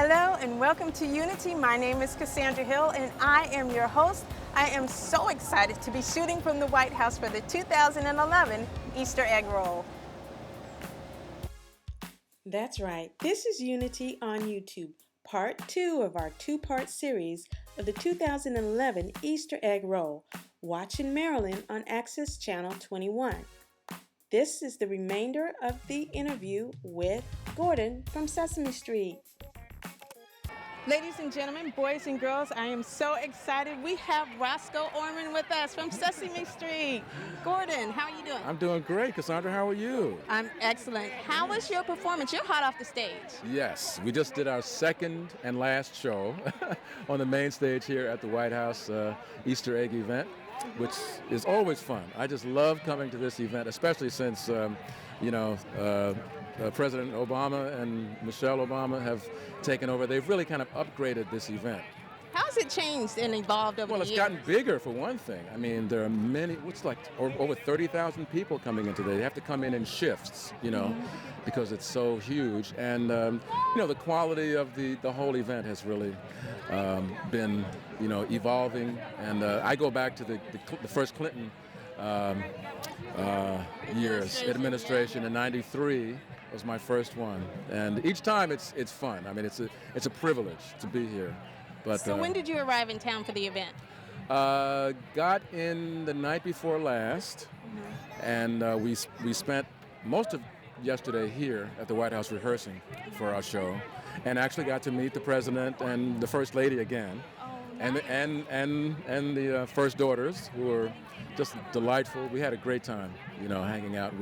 Hello and welcome to Unity. My name is Cassandra Hill and I am your host. I am so excited to be shooting from the White House for the 2011 Easter egg roll. That's right, this is Unity on YouTube, part 2 of our two-part series of the 2011 Easter egg roll, Watch in Maryland on Access Channel 21. This is the remainder of the interview with Gordon from Sesame Street. Ladies and gentlemen, boys and girls, I am so excited. We have Roscoe Orman with us from Sesame Street. Gordon, how are you doing? I'm doing great. Cassandra, how are you? I'm excellent. How was your performance? You're hot off the stage. Yes, we just did our second and last show on the main stage here at the White House Easter egg event, which is always fun. I just love coming to this event, especially since, President Obama and Michelle Obama have taken over. They've really kind of upgraded this event. How has it changed and evolved over the years? Well, it's gotten bigger for one thing. I mean, there are many, over 30,000 people coming in today. They have to come in shifts, because it's so huge. And, the quality of the whole event has really been, evolving. And I go back to the first Clinton years, administration in '93. Was my first one, and each time it's fun. I mean, it's a privilege to be here. But so when did you arrive in town for the event? Got in the night before last, and we spent most of yesterday here at the White House rehearsing for our show, and actually got to meet the president and the first lady again, and the first daughters, who were just delightful. We had a great time, hanging out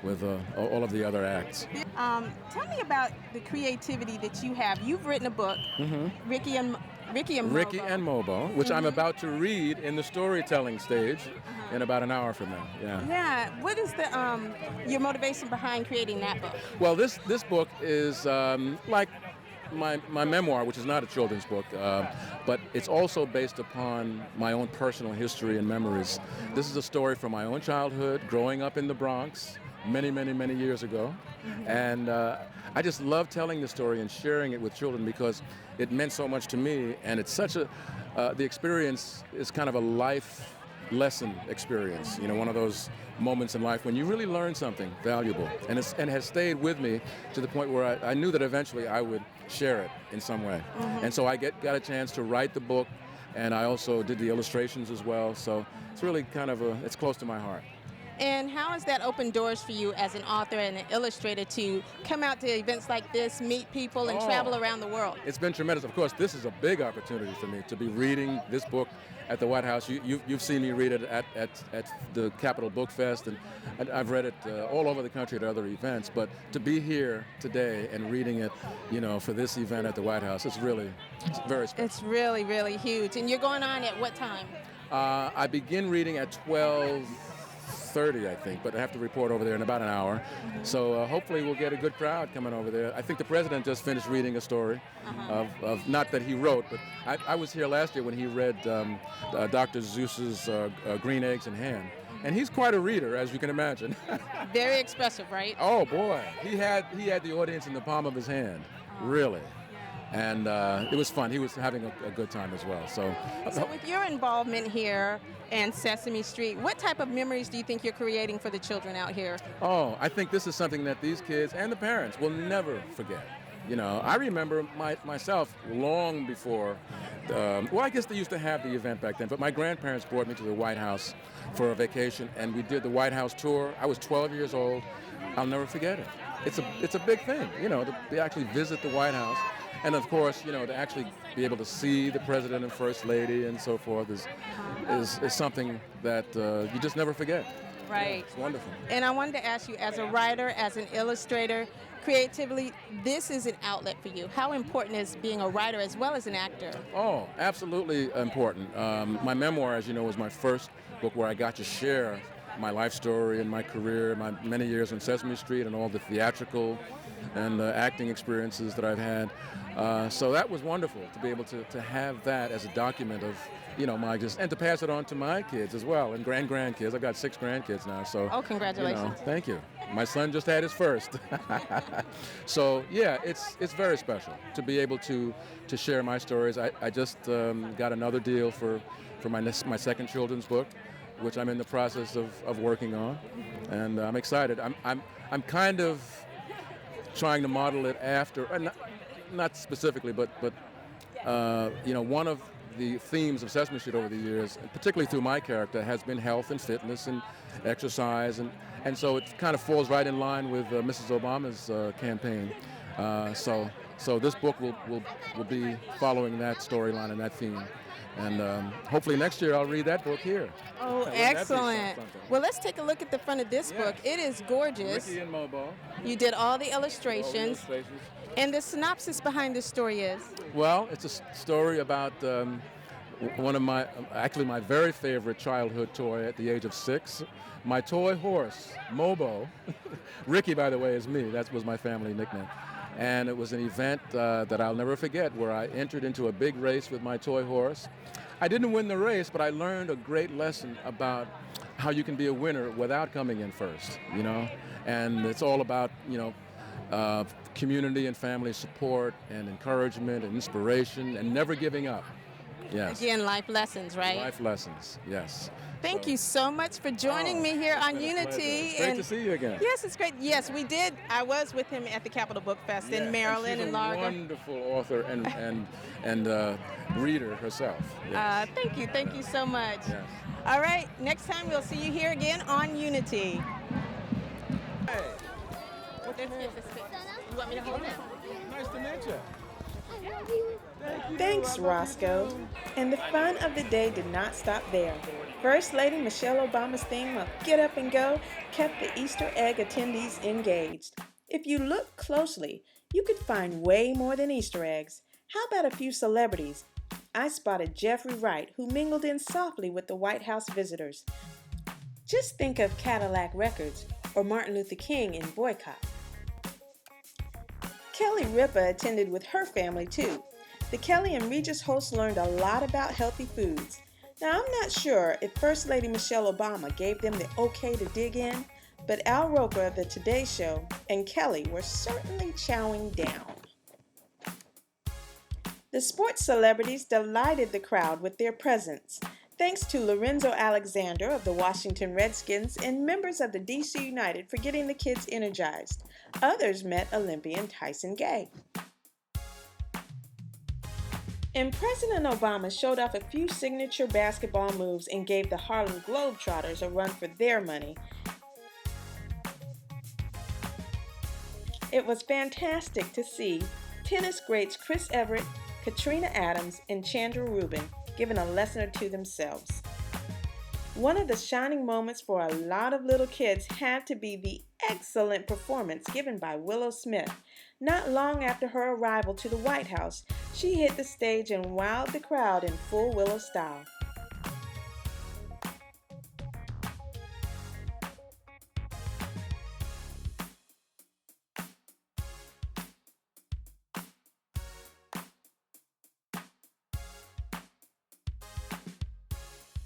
with all of the other acts. Tell me about the creativity that you have. You've written a book, Ricky and Mobo, which I'm about to read in the storytelling stage in about an hour from now. Yeah. What is your motivation behind creating that book? Well, this book is like my memoir, which is not a children's book, but it's also based upon my own personal history and memories. This is a story from my own childhood, growing up in the Bronx, many, many, many years ago. And I just love telling the story and sharing it with children because it meant so much to me, and it's such the experience is kind of a life lesson experience, one of those moments in life when you really learn something valuable, and it has stayed with me to the point where I knew that eventually I would share it in some way. And so I got a chance to write the book, and I also did the illustrations as well, so it's really kind of it's close to my heart. And how has that opened doors for you as an author and an illustrator to come out to events like this, meet people, and travel around the world? It's been tremendous. Of course, this is a big opportunity for me to be reading this book at the White House. You've seen me read it at the Capitol Book Fest, and I've read it all over the country at other events. But to be here today and reading it, for this event at the White House, it's very special. It's really, really huge. And you're going on at what time? I begin reading at 12:30, I think, but I have to report over there in about an hour. So hopefully we'll get a good crowd coming over there. I think the president just finished reading a story of not that he wrote, but I was here last year when he read Dr. Seuss's Green Eggs and Ham. And he's quite a reader, as you can imagine. Very expressive, right? Oh boy, he had the audience in the palm of his hand, really. And it was fun. He was having a good time as well. So with your involvement here and Sesame Street, what type of memories do you think you're creating for the children out here? Oh, I think this is something that these kids and the parents will never forget. I remember myself long before, I guess they used to have the event back then, but my grandparents brought me to the White House for a vacation, and we did the White House tour. I was 12 years old. I'll never forget it. It's a big thing, to actually visit the White House. And of course, to actually be able to see the president and first lady and so forth is something that you just never forget. Right. Yeah, it's wonderful. And I wanted to ask you, as a writer, as an illustrator, creatively, this is an outlet for you. How important is being a writer as well as an actor? Oh, absolutely important. My memoir, as you know, was my first book where I got to share my life story and my career, my many years on Sesame Street and all the theatrical and acting experiences that I've had. So that was wonderful to be able to have that as a document and to pass it on to my kids as well and grandkids. I've got 6 grandkids now, so. Oh, congratulations! Thank you. My son just had his first. So yeah, it's very special to be able to share my stories. I just got another deal for my second children's book, which I'm in the process of working on, and I'm excited. I'm kind of trying to model it after, not specifically, but one of the themes of Sesame Street over the years, and particularly through my character, has been health and fitness and exercise, and so it kind of falls right in line with Mrs. Obama's campaign. So this book will be following that storyline and that theme. And hopefully next year I'll read that book here. Oh, excellent. Well, let's take a look at the front of this book. It is gorgeous. Ricky and Mobo. You did all the illustrations. And the synopsis behind this story is? Well, it's a story about one of my very favorite childhood toy at the age of 6. My toy horse, Mobo. Ricky, by the way, is me. That was my family nickname. And it was an event that I'll never forget, where I entered into a big race with my toy horse. I didn't win the race, but I learned a great lesson about how you can be a winner without coming in first, And it's all about, community and family support and encouragement and inspiration and never giving up. Yes. Again, life lessons, right? Life lessons, yes. Thank you so much for joining me here on Unity. It's great to see you again. Yes, it's great. Yes, we did. I was with him at the Capitol Book Fest in Maryland and Largo. She's a wonderful author and reader herself. Yes. Thank you so much. Yes. All right, next time we'll see you here again on Unity. Hey. You want me to hold it? Nice to meet you. Thanks, Roscoe. And the fun of the day did not stop there. First Lady Michelle Obama's theme of Get Up and Go kept the Easter egg attendees engaged. If you look closely, you could find way more than Easter eggs. How about a few celebrities? I spotted Jeffrey Wright, who mingled in softly with the White House visitors. Just think of Cadillac Records or Martin Luther King in Boycott. Kelly Ripa attended with her family too. The Kelly and Regis hosts learned a lot about healthy foods. Now, I'm not sure if First Lady Michelle Obama gave them the okay to dig in, but Al Roker of the Today Show and Kelly were certainly chowing down. The sports celebrities delighted the crowd with their presence. Thanks to Lorenzo Alexander of the Washington Redskins and members of the DC United for getting the kids energized. Others met Olympian Tyson Gay. And President Obama showed off a few signature basketball moves and gave the Harlem Globetrotters a run for their money. It was fantastic to see tennis greats Chris Evert, Katrina Adams, and Chandra Rubin given a lesson or two themselves. One of the shining moments for a lot of little kids had to be the excellent performance given by Willow Smith. Not long after her arrival to the White House, she hit the stage and wowed the crowd in full Willow style.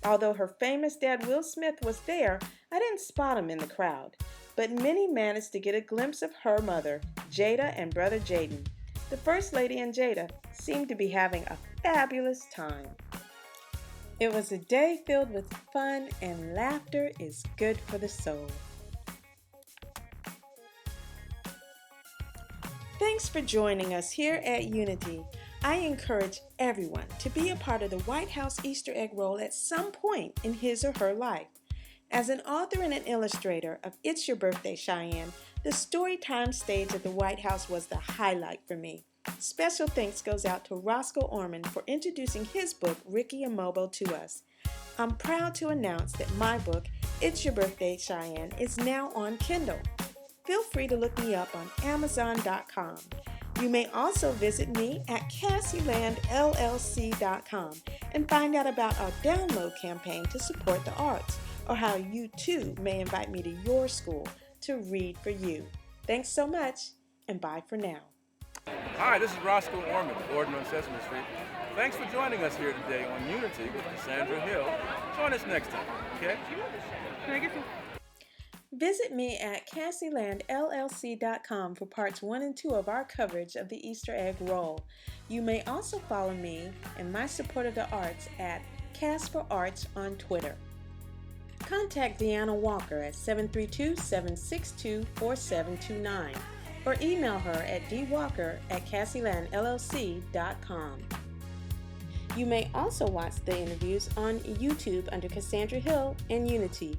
Although her famous dad Will Smith was there, I didn't spot him in the crowd. But many managed to get a glimpse of her mother, Jada, and brother Jaden. The First Lady and Jada seemed to be having a fabulous time. It was a day filled with fun, and laughter is good for the soul. Thanks for joining us here at Unity. I encourage everyone to be a part of the White House Easter egg roll at some point in his or her life. As an author and an illustrator of It's Your Birthday, Cheyenne, the Storytime stage at the White House was the highlight for me. Special thanks goes out to Roscoe Orman for introducing his book, Ricky Mobo, to us. I'm proud to announce that my book, It's Your Birthday, Cheyenne, is now on Kindle. Feel free to look me up on Amazon.com. You may also visit me at CassieLandLLC.com and find out about our download campaign to support the arts, or how you too may invite me to your school to read for you. Thanks so much, and bye for now. Hi, this is Roscoe Orman, Orman on Sesame Street. Thanks for joining us here today on Unity with Cassandra Hill. Join us next time, okay? Visit me at CassieLandLLC.com for parts 1 and 2 of our coverage of the Easter egg roll. You may also follow me and my support of the arts at Cass4Arts on Twitter. Contact Deanna Walker at 732-762-4729 or email her at dwalker@CassieLandLLC.com. You may also watch the interviews on YouTube under Cassandra Hill and Unity.